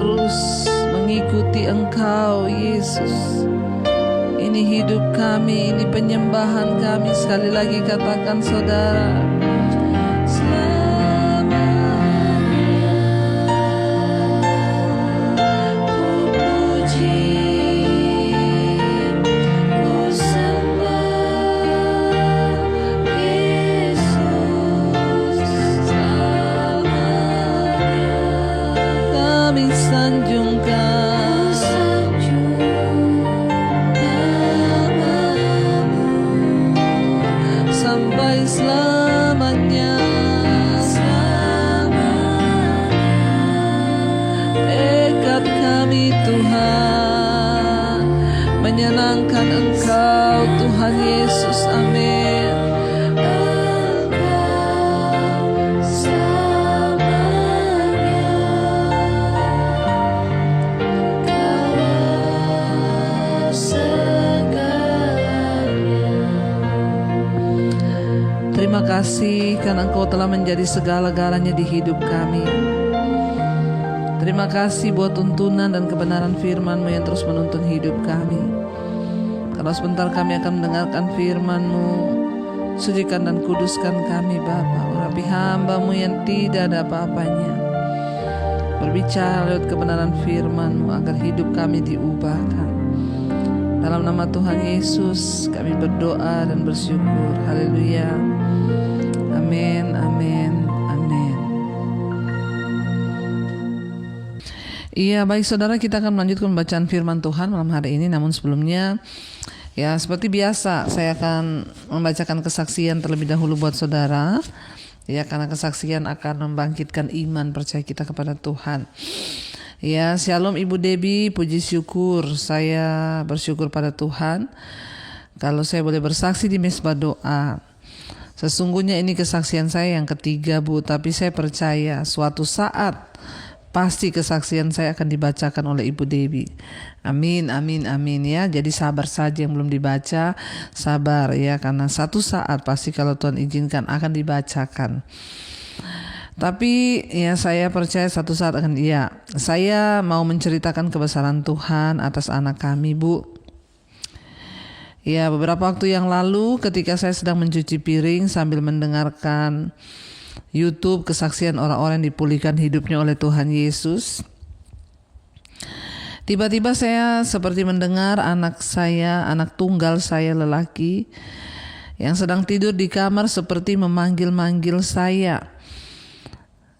terus mengikuti Engkau Yesus. Ini hidup kami, ini penyembahan kami. Sekali lagi katakan saudara, menyenangkan Engkau Tuhan Yesus. Amin. Terima kasih karena Engkau telah menjadi segala-galanya di hidup kami. Terima kasih buat tuntunan dan kebenaran firman-Mu yang terus menuntun hidup kami. Kalau sebentar kami akan mendengarkan firman-Mu, sucikan dan kuduskan kami Bapa. Urapi hamba-Mu yang tidak ada apa-apanya. Berbicara lewat kebenaran firman-Mu agar hidup kami diubahkan. Dalam nama Tuhan Yesus kami berdoa dan bersyukur. Haleluya. Amin, amin, amin. Iya, baik saudara, kita akan melanjutkan bacaan firman Tuhan malam hari ini. Namun sebelumnya, ya seperti biasa, saya akan membacakan kesaksian terlebih dahulu buat saudara. Ya, karena kesaksian akan membangkitkan iman percaya kita kepada Tuhan. Ya, shalom Ibu Debbie, puji syukur. Saya bersyukur pada Tuhan kalau saya boleh bersaksi di Mesbah Doa. Sesungguhnya ini kesaksian saya yang ketiga Bu, tapi saya percaya suatu saat pasti kesaksian saya akan dibacakan oleh Ibu Debbie. Amin, amin, amin ya. Jadi sabar saja yang belum dibaca, sabar ya, karena satu saat pasti kalau Tuhan izinkan akan dibacakan. Tapi ya saya percaya satu saat akan, ya saya mau menceritakan kebesaran Tuhan atas anak kami Bu. Ya, beberapa waktu yang lalu ketika saya sedang mencuci piring sambil mendengarkan YouTube kesaksian orang-orang yang dipulihkan hidupnya oleh Tuhan Yesus, tiba-tiba saya seperti mendengar anak saya, anak tunggal saya lelaki yang sedang tidur di kamar seperti memanggil-manggil saya.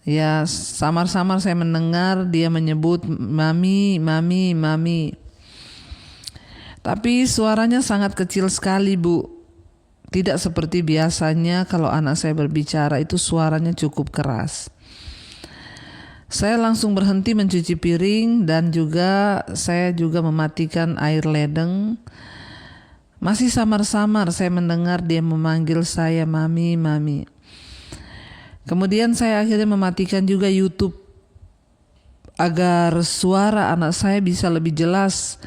Ya, samar-samar saya mendengar dia menyebut mami, mami, mami. Tapi suaranya sangat kecil sekali Bu. Tidak seperti biasanya kalau anak saya berbicara itu suaranya cukup keras. Saya langsung berhenti mencuci piring dan saya juga mematikan air ledeng. Masih samar-samar saya mendengar dia memanggil saya mami, mami. Kemudian saya akhirnya mematikan juga YouTube agar suara anak saya bisa lebih jelas,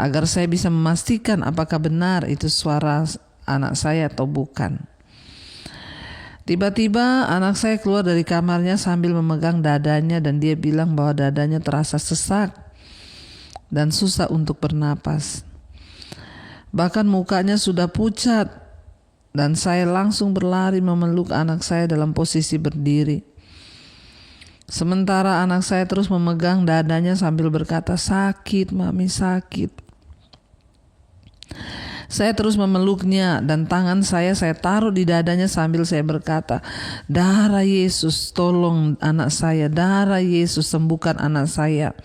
agar saya bisa memastikan apakah benar itu suara anak saya atau bukan. Tiba-tiba anak saya keluar dari kamarnya sambil memegang dadanya dan dia bilang bahwa dadanya terasa sesak dan susah untuk bernapas. Bahkan mukanya sudah pucat dan saya langsung berlari memeluk anak saya dalam posisi berdiri. Sementara anak saya terus memegang dadanya sambil berkata, "Sakit, mami, sakit." Saya terus memeluknya dan tangan saya taruh di dadanya sambil saya berkata, "Darah Yesus, tolong anak saya. Darah Yesus, sembuhkan anak saya.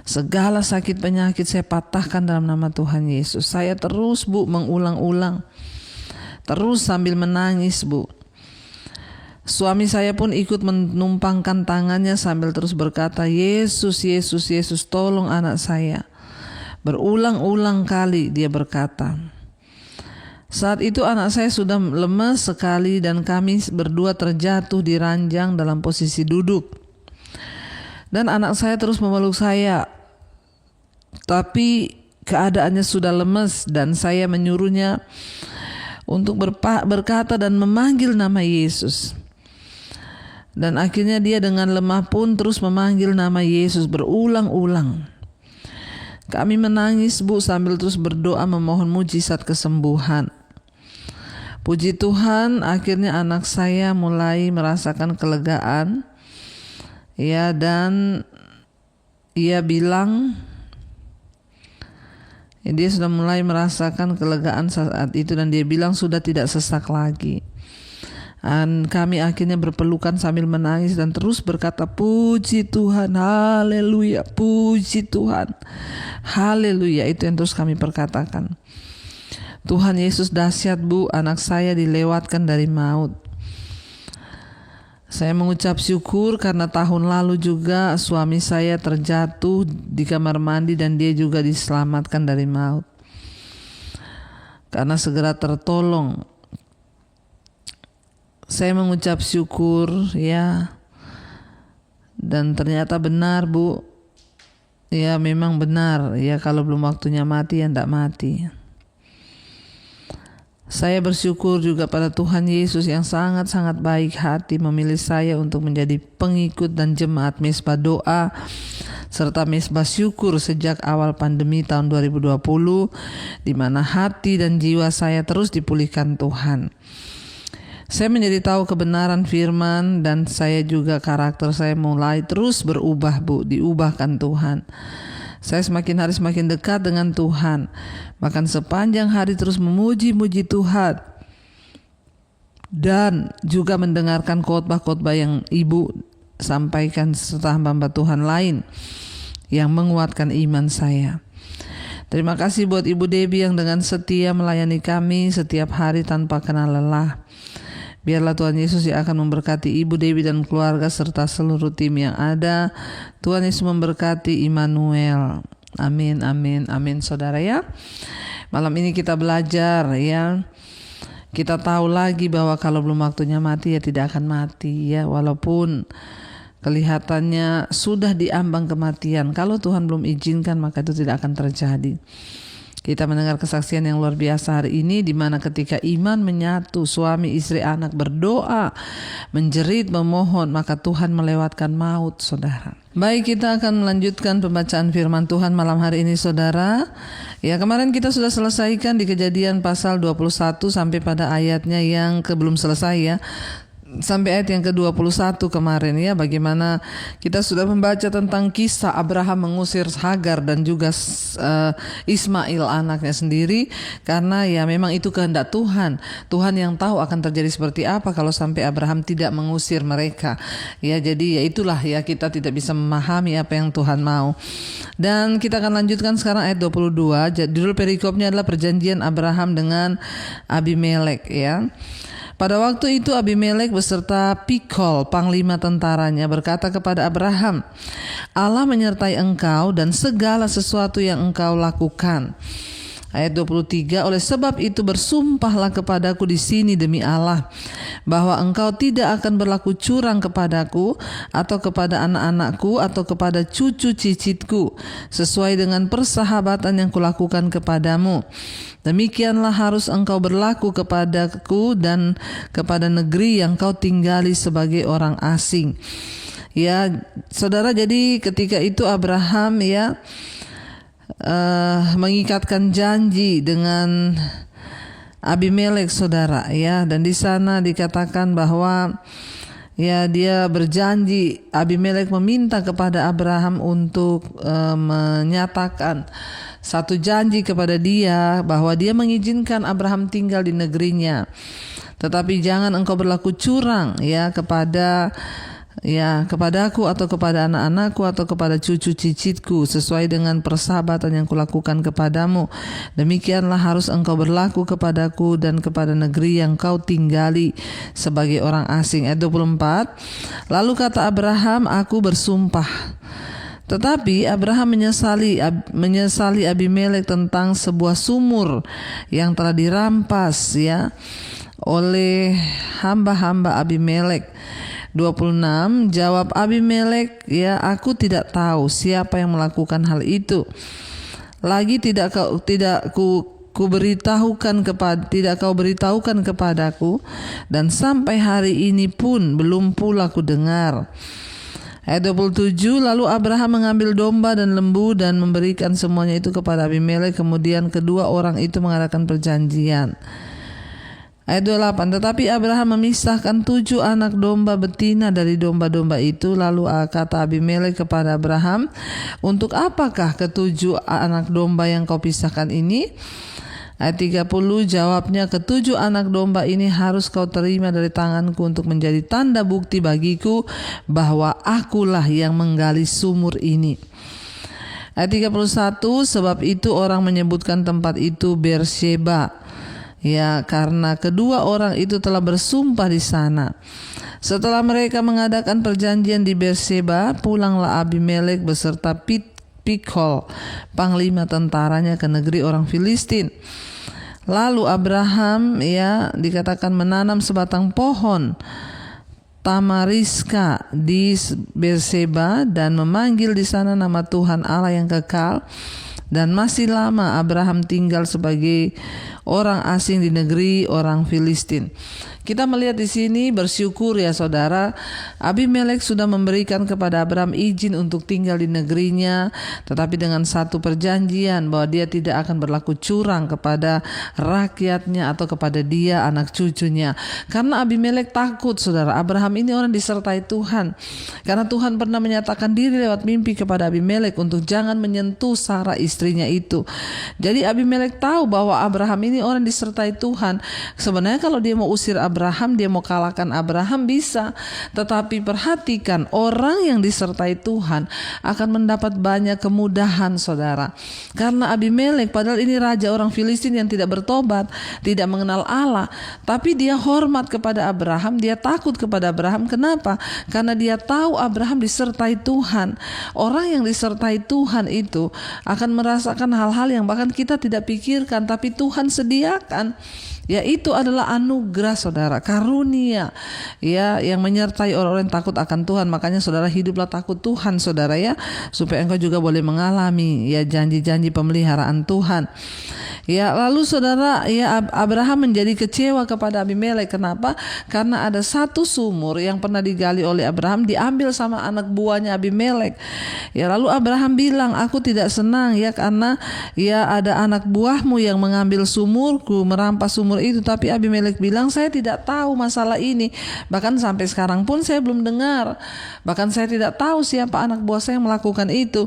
Segala sakit penyakit saya patahkan dalam nama Tuhan Yesus." Saya terus Bu mengulang-ulang. Terus sambil menangis Bu. Suami saya pun ikut menumpangkan tangannya sambil terus berkata, "Yesus, Yesus, Yesus, tolong anak saya." Berulang-ulang kali dia berkata. Saat itu anak saya sudah lemas sekali dan kami berdua terjatuh di ranjang dalam posisi duduk. Dan anak saya terus memeluk saya. Tapi keadaannya sudah lemas dan saya menyuruhnya untuk berkata dan memanggil nama Yesus. Dan akhirnya dia dengan lemah pun terus memanggil nama Yesus berulang-ulang. Kami menangis, Bu, sambil terus berdoa memohon mujizat kesembuhan. Puji Tuhan, akhirnya anak saya mulai merasakan kelegaan. Ya, dan ia bilang dia sudah mulai merasakan kelegaan saat itu, dan dia bilang sudah tidak sesak lagi. Dan kami akhirnya berpelukan sambil menangis dan terus berkata, puji Tuhan, haleluya, puji Tuhan, haleluya. Itu yang terus kami perkatakan. Tuhan Yesus dahsyat, Bu, anak saya dilewatkan dari maut. Saya mengucap syukur karena tahun lalu juga suami saya terjatuh di kamar mandi dan dia juga diselamatkan dari maut. Karena segera tertolong. Saya mengucap syukur, ya. Dan ternyata benar, Bu. Ya, memang benar. Ya, kalau belum waktunya mati, ya enggak mati. Saya bersyukur juga pada Tuhan Yesus yang sangat-sangat baik hati memilih saya untuk menjadi pengikut dan jemaat Mesbah Doa serta Mesbah Syukur sejak awal pandemi tahun 2020, di mana hati dan jiwa saya terus dipulihkan Tuhan. Saya menjadi tahu kebenaran firman dan saya juga karakter saya mulai terus berubah, Bu, diubahkan Tuhan. Saya semakin hari semakin dekat dengan Tuhan. Bahkan sepanjang hari terus memuji-muji Tuhan. Dan juga mendengarkan khotbah-khotbah yang Ibu sampaikan serta hamba-hamba Tuhan lain yang menguatkan iman saya. Terima kasih buat Ibu Debbie yang dengan setia melayani kami setiap hari tanpa kenal lelah. Biarlah Tuhan Yesus yang akan memberkati Ibu Dewi dan keluarga serta seluruh tim yang ada. Tuhan Yesus memberkati Immanuel. Amin, amin, amin, saudara ya. Malam ini kita belajar, ya. Kita tahu lagi bahwa kalau belum waktunya mati, ya tidak akan mati, ya. Walaupun kelihatannya sudah diambang kematian, kalau Tuhan belum izinkan maka itu tidak akan terjadi. Kita mendengar kesaksian yang luar biasa hari ini, di mana ketika iman menyatu, suami, istri, anak berdoa, menjerit, memohon, maka Tuhan melewatkan maut, saudara. Baik, kita akan melanjutkan pembacaan firman Tuhan malam hari ini, saudara. Ya, kemarin kita sudah selesaikan di Kejadian pasal 21 sampai pada ayatnya yang belum selesai, ya. Sampai ayat yang ke-21 kemarin, ya, bagaimana kita sudah membaca tentang kisah Abraham mengusir Hagar dan juga Ismail anaknya sendiri, karena ya memang itu kehendak Tuhan. Tuhan yang tahu akan terjadi seperti apa kalau sampai Abraham tidak mengusir mereka. Ya, jadi ya itulah, ya, kita tidak bisa memahami apa yang Tuhan mau. Dan kita akan lanjutkan sekarang ayat 22. Judul perikopnya adalah perjanjian Abraham dengan Abimelek, ya. Pada waktu itu Abimelek beserta Pikol, panglima tentaranya, berkata kepada Abraham, Allah menyertai engkau dan segala sesuatu yang engkau lakukan. Ayat 23, oleh sebab itu bersumpahlah kepadaku di sini demi Allah, bahwa engkau tidak akan berlaku curang kepadaku atau kepada anak-anakku atau kepada cucu cicitku, sesuai dengan persahabatan yang kulakukan kepadamu. Demikianlah harus engkau berlaku kepadaku dan kepada negeri yang kau tinggali sebagai orang asing. Ya, saudara, jadi ketika itu Abraham, ya, mengikatkan janji dengan Abimelek, saudara, ya, dan di sana dikatakan bahwa ya dia berjanji, Abimelek meminta kepada Abraham untuk menyatakan satu janji kepada dia bahwa dia mengizinkan Abraham tinggal di negerinya, tetapi jangan engkau berlaku curang, ya, kepadaku atau kepada anak-anakku atau kepada cucu cicitku, sesuai dengan persahabatan yang kulakukan kepadamu. Demikianlah harus engkau berlaku kepadaku dan kepada negeri yang kau tinggali sebagai orang asing. Ayat 24, lalu kata Abraham, aku bersumpah. Tetapi Abraham menyesali Abimelek tentang sebuah sumur yang telah dirampas, ya, oleh hamba-hamba Abimelek. 26, jawab Abimelek, ya, aku tidak tahu siapa yang melakukan hal itu. Lagi tidak ku tidak kau beritahukan kepadaku, dan sampai hari ini pun belum pula ku dengar. Ayat 27, lalu Abraham mengambil domba dan lembu dan memberikan semuanya itu kepada Abimelek. Kemudian kedua orang itu mengadakan perjanjian. Ayat 28, tetapi Abraham memisahkan 7 anak domba betina dari domba-domba itu. Lalu kata Abimelek kepada Abraham, untuk apakah ke-7 anak domba yang kau pisahkan ini? Ayat 30, jawabnya, ke-7 anak domba ini harus kau terima dari tanganku untuk menjadi tanda bukti bagiku bahwa akulah yang menggali sumur ini. Ayat 31, sebab itu orang menyebutkan tempat itu Beersheba, ya, karena kedua orang itu telah bersumpah di sana. Setelah mereka mengadakan perjanjian di Beersheba, pulanglah Abimelek beserta Pikhol, panglima tentaranya, ke negeri orang Filistin. Lalu Abraham, ya, dikatakan menanam sebatang pohon tamariska di Beersheba dan memanggil di sana nama Tuhan Allah yang kekal. Dan masih lama Abraham tinggal sebagai orang asing di negeri orang Filistin. Kita melihat di sini, bersyukur ya saudara, Abimelek sudah memberikan kepada Abraham izin untuk tinggal di negerinya, tetapi dengan satu perjanjian bahwa dia tidak akan berlaku curang kepada rakyatnya atau kepada dia, anak cucunya. Karena Abimelek takut, saudara, Abraham ini orang disertai Tuhan. Karena Tuhan pernah menyatakan diri lewat mimpi kepada Abimelek untuk jangan menyentuh Sarah istrinya itu. Jadi Abimelek tahu bahwa Abraham ini orang disertai Tuhan. Sebenarnya kalau dia mau usir Abraham, dia mau kalahkan Abraham bisa. Tetapi perhatikan, orang yang disertai Tuhan akan mendapat banyak kemudahan, saudara. Karena Abimelek, padahal ini raja orang Filistin yang tidak bertobat, tidak mengenal Allah, tapi dia hormat kepada Abraham, dia takut kepada Abraham. Kenapa? Karena dia tahu Abraham disertai Tuhan. Orang yang disertai Tuhan itu akan merasakan hal-hal yang bahkan kita tidak pikirkan, tapi Tuhan sediakan. Ya, itu adalah anugerah, saudara, karunia, ya, yang menyertai orang-orang yang takut akan Tuhan. Makanya saudara, hiduplah takut Tuhan, saudara, ya, supaya engkau juga boleh mengalami, ya, janji-janji pemeliharaan Tuhan. Ya, lalu saudara, ya, Abraham menjadi kecewa kepada Abimelek. Kenapa? Karena ada satu sumur yang pernah digali oleh Abraham diambil sama anak buahnya Abimelek. Ya, lalu Abraham bilang, aku tidak senang, ya, karena ya ada anak buahmu yang mengambil sumurku, merampas sumur itu. Tapi Abimelek bilang, saya tidak tahu masalah ini, bahkan sampai sekarang pun saya belum dengar, bahkan saya tidak tahu siapa anak buah saya yang melakukan itu.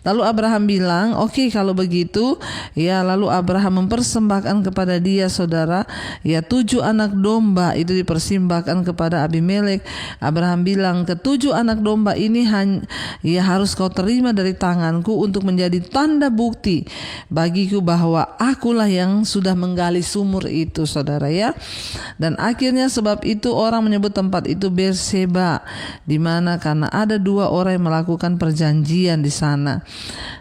Lalu Abraham bilang, oke, kalau begitu, ya, lalu Abraham mempersembahkan kepada dia, saudara, ya, 7 anak domba itu dipersembahkan kepada Abimelek. Abraham bilang, ke-7 anak domba ini ya harus kau terima dari tanganku untuk menjadi tanda bukti bagiku bahwa akulah yang sudah menggali sumur itu, saudara, ya. Dan akhirnya sebab itu orang menyebut tempat itu Beersheba, di mana karena ada 2 orang yang melakukan perjanjian di sana.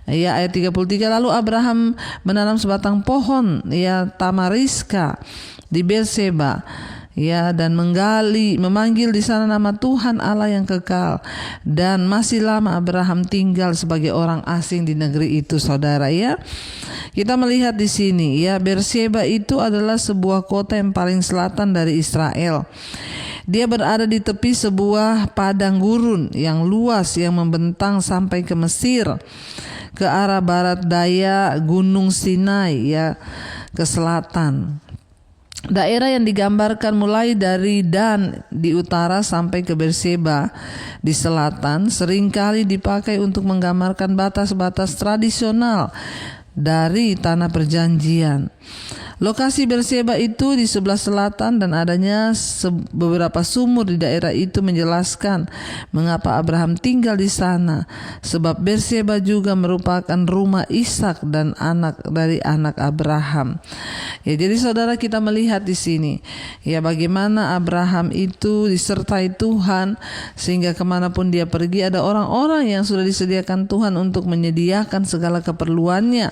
Ya, ayat 33, lalu Abraham menanam sebatang pohon, ya, tamariska di Beersheba, ya, dan memanggil di sana nama Tuhan Allah yang kekal. Dan masih lama Abraham tinggal sebagai orang asing di negeri itu, saudara, ya. Kita melihat di sini, ya, Beersheba itu adalah sebuah kota yang paling selatan dari Israel. Dia berada di tepi sebuah padang gurun yang luas yang membentang sampai ke Mesir, ke arah barat daya Gunung Sinai, ya, ke selatan. Daerah yang digambarkan mulai dari Dan di utara sampai ke Beersheba di selatan seringkali dipakai untuk menggambarkan batas-batas tradisional dari tanah perjanjian. Lokasi Beersheba itu di sebelah selatan dan adanya beberapa sumur di daerah itu menjelaskan mengapa Abraham tinggal di sana. Sebab Beersheba juga merupakan rumah Ishak dan anak dari anak Abraham. Ya, jadi saudara, kita melihat di sini, ya, bagaimana Abraham itu disertai Tuhan sehingga kemanapun dia pergi ada orang-orang yang sudah disediakan Tuhan untuk menyediakan segala keperluannya.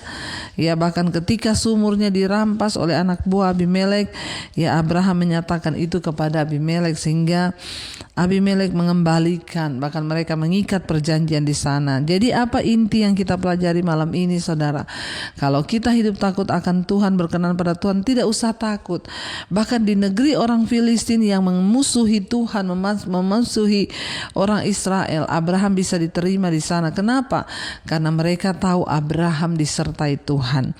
Ya, bahkan ketika sumurnya dirampas oleh anak buah Abimelek. Ya, Abraham menyatakan itu kepada Abimelek sehingga Abimelek mengembalikan, bahkan mereka mengikat perjanjian di sana. Jadi apa inti yang kita pelajari malam ini, saudara? Kalau kita hidup takut akan Tuhan, berkenan pada Tuhan, tidak usah takut. Bahkan di negeri orang Filistin yang memusuhi Tuhan, memusuhi orang Israel, Abraham bisa diterima di sana. Kenapa? Karena mereka tahu Abraham disertai Tuhan.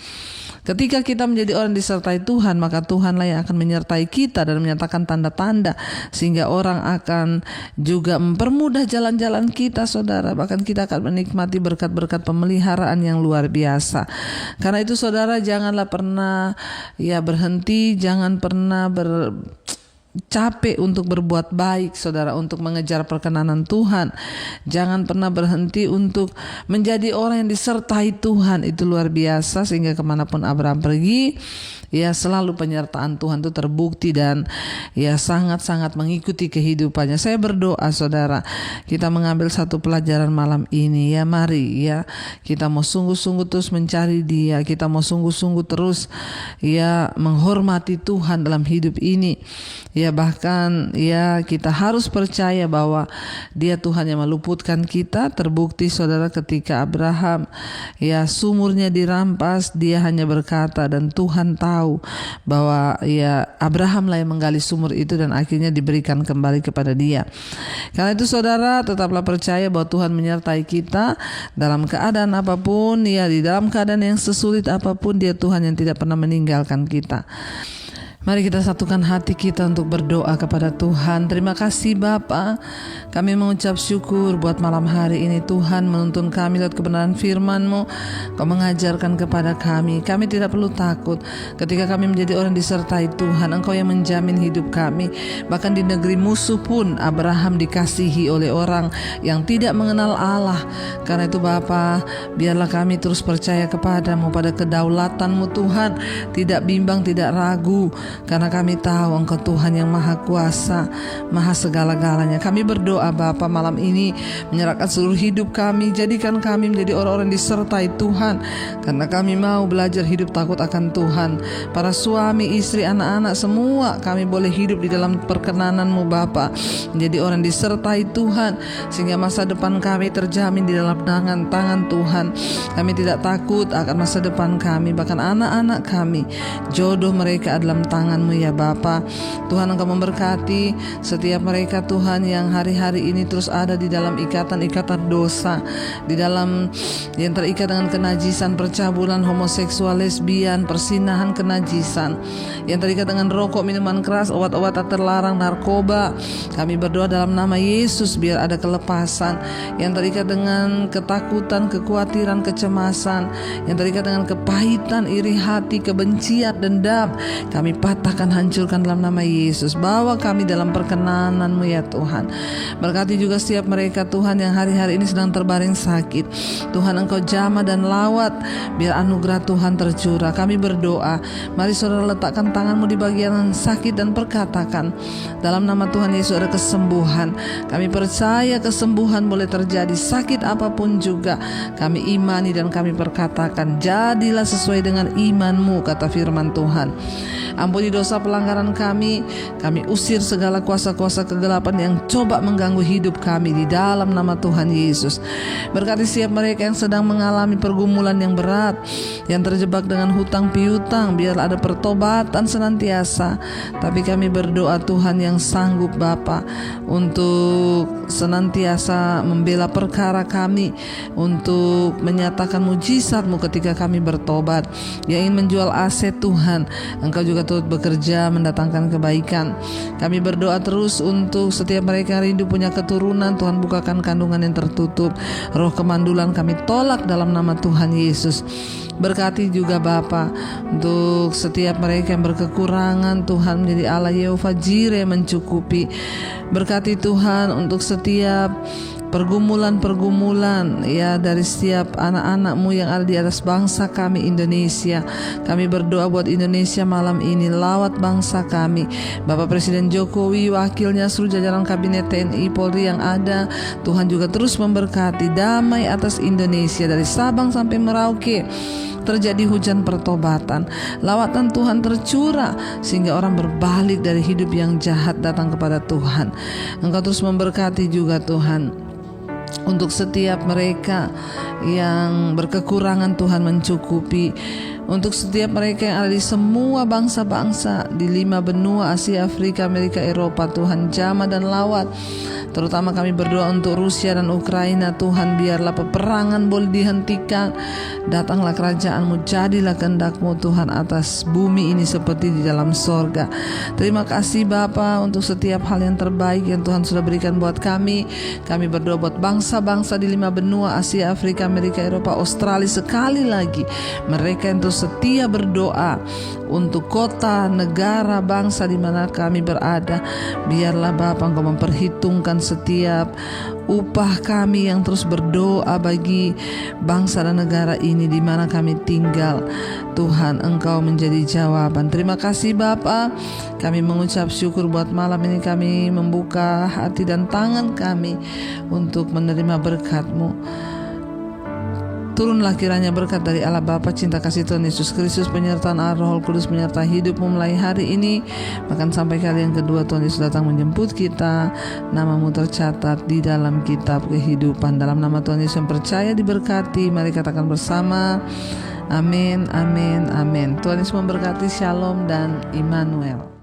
Ketika kita menjadi orang disertai Tuhan, maka Tuhanlah yang akan menyertai kita dan menyatakan tanda-tanda, sehingga orang akan juga mempermudah jalan-jalan kita, saudara. Bahkan kita akan menikmati berkat-berkat pemeliharaan yang luar biasa. Karena itu, saudara, janganlah pernah berhenti, jangan pernah capek untuk berbuat baik, saudara, untuk mengejar perkenanan Tuhan. Jangan pernah berhenti untuk menjadi orang yang disertai Tuhan. Itu luar biasa, sehingga kemanapun Abraham pergi, selalu penyertaan Tuhan itu terbukti dan sangat-sangat mengikuti kehidupannya. Saya berdoa, saudara, kita mengambil satu pelajaran malam ini. Mari kita mau sungguh-sungguh terus mencari Dia. Kita mau sungguh-sungguh terus menghormati Tuhan dalam hidup ini. Bahkan kita harus percaya bahwa Dia Tuhan yang meluputkan kita. Terbukti, saudara, ketika Abraham sumurnya dirampas, dia hanya berkata, dan Tuhan tahu bahwa Abraham lah yang menggali sumur itu dan akhirnya diberikan kembali kepada dia. Karena itu, saudara, tetaplah percaya bahwa Tuhan menyertai kita dalam keadaan apapun, di dalam keadaan yang sesulit apapun, Dia Tuhan yang tidak pernah meninggalkan kita. Mari kita satukan hati kita untuk berdoa kepada Tuhan. Terima kasih Bapa, kami mengucap syukur buat malam hari ini. Tuhan menuntun kami lewat kebenaran firman-Mu. Kau mengajarkan kepada kami. Kami tidak perlu takut ketika kami menjadi orang disertai Tuhan. Engkau yang menjamin hidup kami. Bahkan di negeri musuh pun Abraham dikasihi oleh orang yang tidak mengenal Allah. Karena itu Bapa, biarlah kami terus percaya kepada-Mu, pada kedaulatan-Mu Tuhan. Tidak bimbang, tidak ragu. Karena kami tahu Engkau Tuhan yang maha kuasa, maha segala-galanya. Kami berdoa Bapa malam ini, menyerahkan seluruh hidup kami. Jadikan kami menjadi orang-orang disertai Tuhan. Karena kami mau belajar hidup takut akan Tuhan. Para suami, istri, anak-anak, semua kami boleh hidup di dalam perkenanan-Mu Bapa, menjadi orang disertai Tuhan, sehingga masa depan kami terjamin di dalam tangan Tuhan. Kami tidak takut akan masa depan kami, bahkan anak-anak kami, jodoh mereka dalam tangan-Mu ya Bapa. Tuhan, Engkau memberkati setiap mereka Tuhan yang hari-hari ini terus ada di dalam ikatan-ikatan dosa, di dalam yang terikat dengan kenajisan, percabulan, homoseksual, lesbian, persinahan, kenajisan, yang terikat dengan rokok, minuman keras, obat-obat terlarang, narkoba. Kami berdoa dalam nama Yesus biar ada kelepasan. Yang terikat dengan ketakutan, kekhawatiran, kecemasan, yang terikat dengan kepahitan, iri hati, kebencian, dendam, kami patahkan, hancurkan dalam nama Yesus. Bawa kami dalam perkenanan-Mu ya Tuhan. Berkati juga setiap mereka Tuhan yang hari-hari ini sedang terbaring sakit. Tuhan, Engkau jamah dan lawat, biar anugerah Tuhan tercurah. Kami berdoa, mari saudara letakkan tangan-Mu di bagian sakit dan perkatakan, dalam nama Tuhan Yesus ada kesembuhan. Kami percaya kesembuhan boleh terjadi, sakit apapun juga kami imani dan kami perkatakan, jadilah sesuai dengan iman-Mu, kata firman Tuhan. Ampuni dosa pelanggaran kami usir segala kuasa-kuasa kegelapan yang coba mengganggu hidup kami di dalam nama Tuhan Yesus. Berkati setiap mereka yang sedang mengalami pergumulan yang berat, yang terjebak dengan hutang piutang, biar ada pertobatan senantiasa. Tapi kami berdoa Tuhan yang sanggup Bapa untuk senantiasa membela perkara kami, untuk menyatakan mujizat-Mu ketika kami bertobat. Yang ingin menjual aset Tuhan, Engkau juga turut bekerja mendatangkan kebaikan. Kami berdoa terus untuk setiap mereka yang rindu punya keturunan. Tuhan, bukakan kandungan yang tertutup. Roh kemandulan kami tolak dalam nama Tuhan Yesus. Berkati juga Bapa untuk setiap mereka yang berkekurangan. Tuhan, menjadi Allah Yehova Jireh mencukupi. Berkati Tuhan untuk setiap pergumulan dari setiap anak-anak-Mu yang ada di atas bangsa kami Indonesia. Kami berdoa buat Indonesia malam ini, lawat bangsa kami. Bapak Presiden Jokowi, wakilnya, seluruh jajaran kabinet TNI Polri yang ada, Tuhan juga terus memberkati damai atas Indonesia dari Sabang sampai Merauke. terjadi hujan pertobatan. Lawatan Tuhan tercurah sehingga orang berbalik dari hidup yang jahat datang kepada Tuhan. Engkau terus memberkati juga Tuhan untuk setiap mereka yang berkekurangan, Tuhan mencukupi. Untuk setiap mereka yang ada di semua bangsa-bangsa di 5 benua Asia, Afrika, Amerika, Eropa, Tuhan jamah dan lawat. Terutama kami berdoa untuk Rusia dan Ukraina, Tuhan biarlah peperangan boleh dihentikan. Datanglah kerajaan-Mu, jadilah kehendak-Mu Tuhan atas bumi ini seperti di dalam sorga. Terima kasih Bapa untuk setiap hal yang terbaik yang Tuhan sudah berikan buat kami. Kami berdoa buat bangsa-bangsa di 5 benua Asia, Afrika, Amerika, Eropa, Australia. Sekali lagi mereka yang terus setia berdoa untuk kota, negara, bangsa di mana kami berada. Biarlah Bapa Engkau memperhitungkan setiap upah kami yang terus berdoa bagi bangsa dan negara ini di mana kami tinggal. Tuhan, Engkau menjadi jawaban. Terima kasih Bapa. Kami mengucap syukur buat malam ini, kami membuka hati dan tangan kami untuk menerima berkat-Mu. Turunlah kiranya berkat dari Allah Bapa, cinta kasih Tuhan Yesus Kristus, penyertaan Allah Roh Kudus menyertai hidupmu mulai hari ini, bahkan sampai kali yang kedua Tuhan Yesus datang menjemput kita. Nama-Mu tercatat di dalam kitab kehidupan. Dalam nama Tuhan Yesus yang percaya diberkati, mari katakan bersama, amin, amin, amin. Tuhan Yesus memberkati. Shalom dan Immanuel.